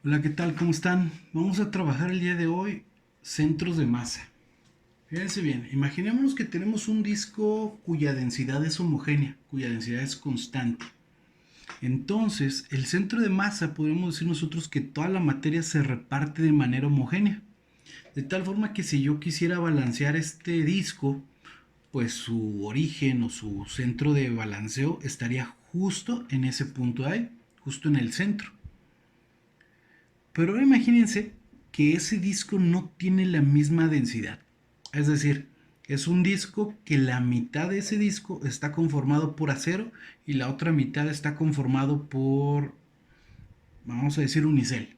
Hola, ¿qué tal? ¿Cómo están? Vamos a trabajar el día de hoy centros de masa. Fíjense bien, imaginémonos que tenemos un disco cuya densidad es homogénea, cuya densidad es constante. Entonces, el centro de masa podemos decir nosotros que toda la materia se reparte de manera homogénea. De tal forma que si yo quisiera balancear este disco, pues su origen o su centro de balanceo estaría justo en ese punto de ahí, justo en el centro. Pero ahora imagínense que ese disco no tiene la misma densidad. Es decir, es un disco que la mitad de ese disco está conformado por acero y la otra mitad está conformado por, vamos a decir, unicel.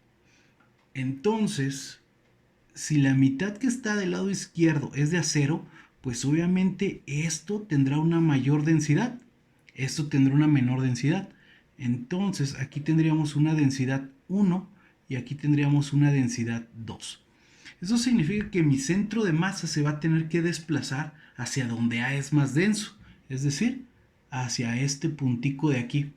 Entonces, si la mitad que está del lado izquierdo es de acero, pues obviamente esto tendrá una mayor densidad, esto tendrá una menor densidad. Entonces aquí tendríamos una densidad 1 y aquí tendríamos una densidad 2. Eso significa que mi centro de masa se va a tener que desplazar hacia donde A es más denso, es decir, hacia este puntico de aquí.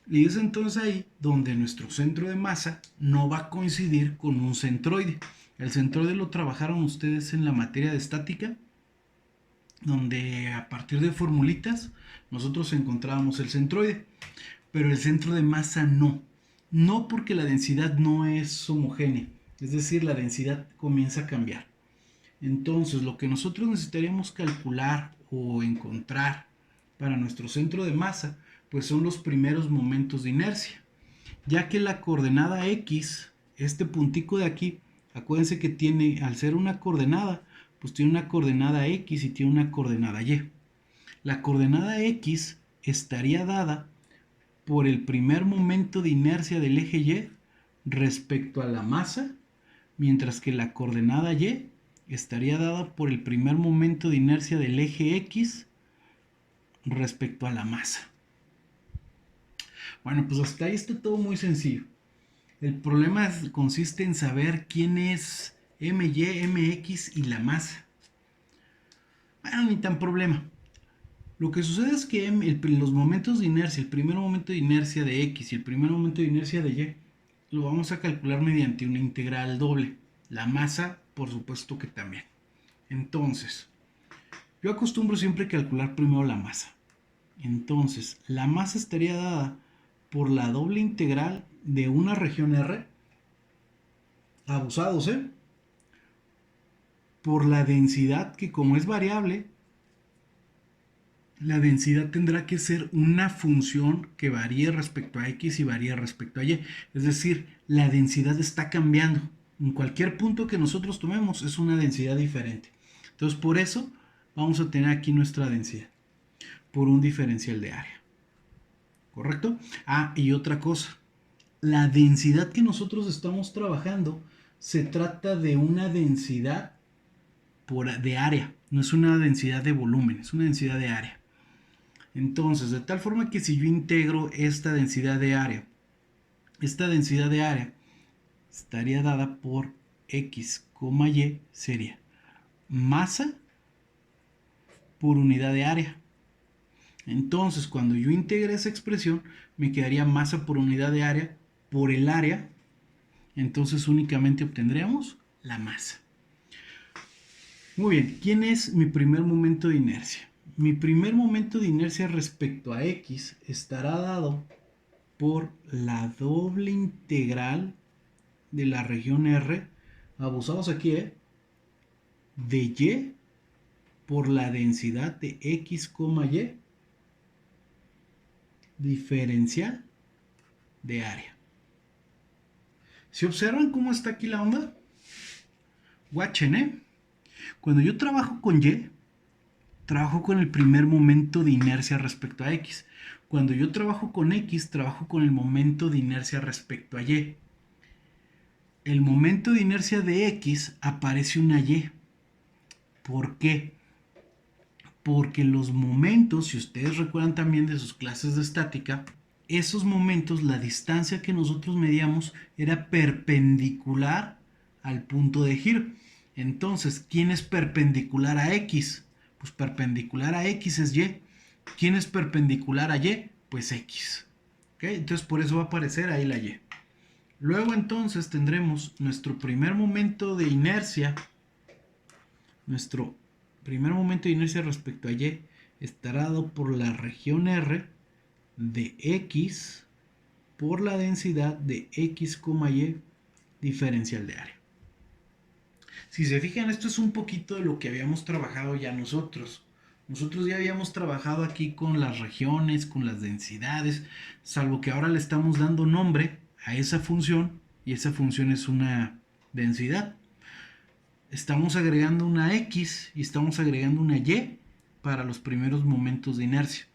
Y es entonces ahí donde nuestro centro de masa no va a coincidir con un centroide. El centroide lo trabajaron ustedes en la materia de estática, donde a partir de formulitas nosotros encontrábamos el centroide, pero el centro de masa no. No, porque la densidad no es homogénea, es decir, la densidad comienza a cambiar. Entonces, lo que nosotros necesitaríamos calcular o encontrar para nuestro centro de masa, pues son los primeros momentos de inercia, ya que la coordenada X, este puntico de aquí, acuérdense que tiene, al ser una coordenada, pues tiene una coordenada X y tiene una coordenada Y. La coordenada X estaría dada por el primer momento de inercia del eje Y respecto a la masa, mientras que la coordenada Y estaría dada por el primer momento de inercia del eje X respecto a la masa. Bueno, pues hasta ahí está todo muy sencillo. El problema consiste en saber quién es MY, MX y la masa. Bueno, ni tan problema. Lo que sucede es que los momentos de inercia, el primer momento de inercia de X y el primer momento de inercia de Y, lo vamos a calcular mediante una integral doble. La masa, por supuesto que también. Entonces, yo acostumbro siempre calcular primero la masa. Entonces, la masa estaría dada por la doble integral de una región R, abusados, por la densidad, que como es variable, la densidad tendrá que ser una función que varíe respecto a X y varíe respecto a Y. Es decir, la densidad está cambiando. En cualquier punto que nosotros tomemos es una densidad diferente. Entonces, por eso vamos a tener aquí nuestra densidad por un diferencial de área. ¿Correcto? Ah, y otra cosa. La densidad que nosotros estamos trabajando se trata de una densidad de área. No es una densidad de volumen, es una densidad de área. Entonces, de tal forma que si yo integro esta densidad de área estaría dada por X, Y sería masa por unidad de área. Entonces, cuando yo integre esa expresión, me quedaría masa por unidad de área por el área. Entonces, únicamente obtendríamos la masa. Muy bien, ¿quién es mi primer momento de inercia? Mi primer momento de inercia respecto a X estará dado por la doble integral de la región R, abusados aquí, de Y por la densidad de X, Y, diferencial de área. ¿Se observan cómo está aquí la onda? Watchen, Cuando yo trabajo con Y, trabajo con el primer momento de inercia respecto a X. Cuando yo trabajo con X, trabajo con el momento de inercia respecto a Y. El momento de inercia de X aparece una Y. ¿Por qué? Porque los momentos, si ustedes recuerdan también de sus clases de estática, esos momentos, la distancia que nosotros medíamos era perpendicular al punto de giro. Entonces, ¿quién es perpendicular a X? Pues perpendicular a X es Y. ¿Quién es perpendicular a Y? Pues X. ¿Okay? Entonces, por eso va a aparecer ahí la Y. Luego entonces tendremos nuestro primer momento de inercia. Nuestro primer momento de inercia respecto a Y estará dado por la región R de X por la densidad de X, Y diferencial de área. Si se fijan, esto es un poquito de lo que habíamos trabajado ya nosotros. Nosotros ya habíamos trabajado aquí con las regiones, con las densidades, salvo que ahora le estamos dando nombre a esa función y esa función es una densidad. Estamos agregando una X y estamos agregando una Y para los primeros momentos de inercia.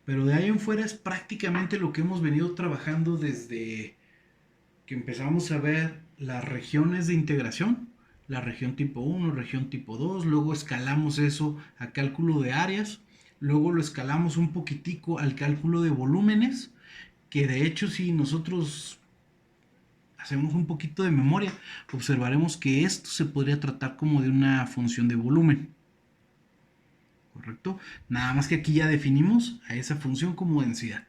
Pero de ahí en fuera es prácticamente lo que hemos venido trabajando desde que empezamos a ver las regiones de integración, la región tipo 1, región tipo 2, luego escalamos eso a cálculo de áreas, luego lo escalamos un poquitico al cálculo de volúmenes, que de hecho si nosotros hacemos un poquito de memoria, observaremos que esto se podría tratar como de una función de volumen. ¿Correcto? Nada más que aquí ya definimos a esa función como densidad.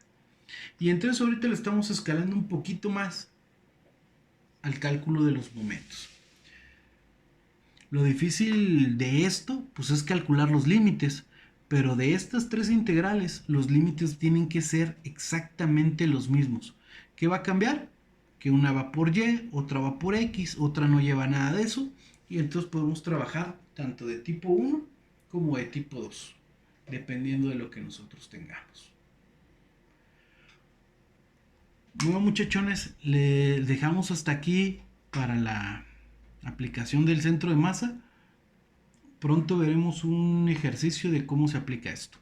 Y entonces ahorita lo estamos escalando un poquito más al cálculo de los momentos. Lo difícil de esto, pues es calcular los límites, pero de estas tres integrales, los límites tienen que ser exactamente los mismos. ¿Qué va a cambiar? Que una va por Y, otra va por X, otra no lleva nada de eso, y entonces podemos trabajar tanto de tipo 1 como de tipo 2, dependiendo de lo que nosotros tengamos. Bueno, muchachones, le dejamos hasta aquí para la aplicación del centro de masa. Pronto veremos un ejercicio de cómo se aplica esto.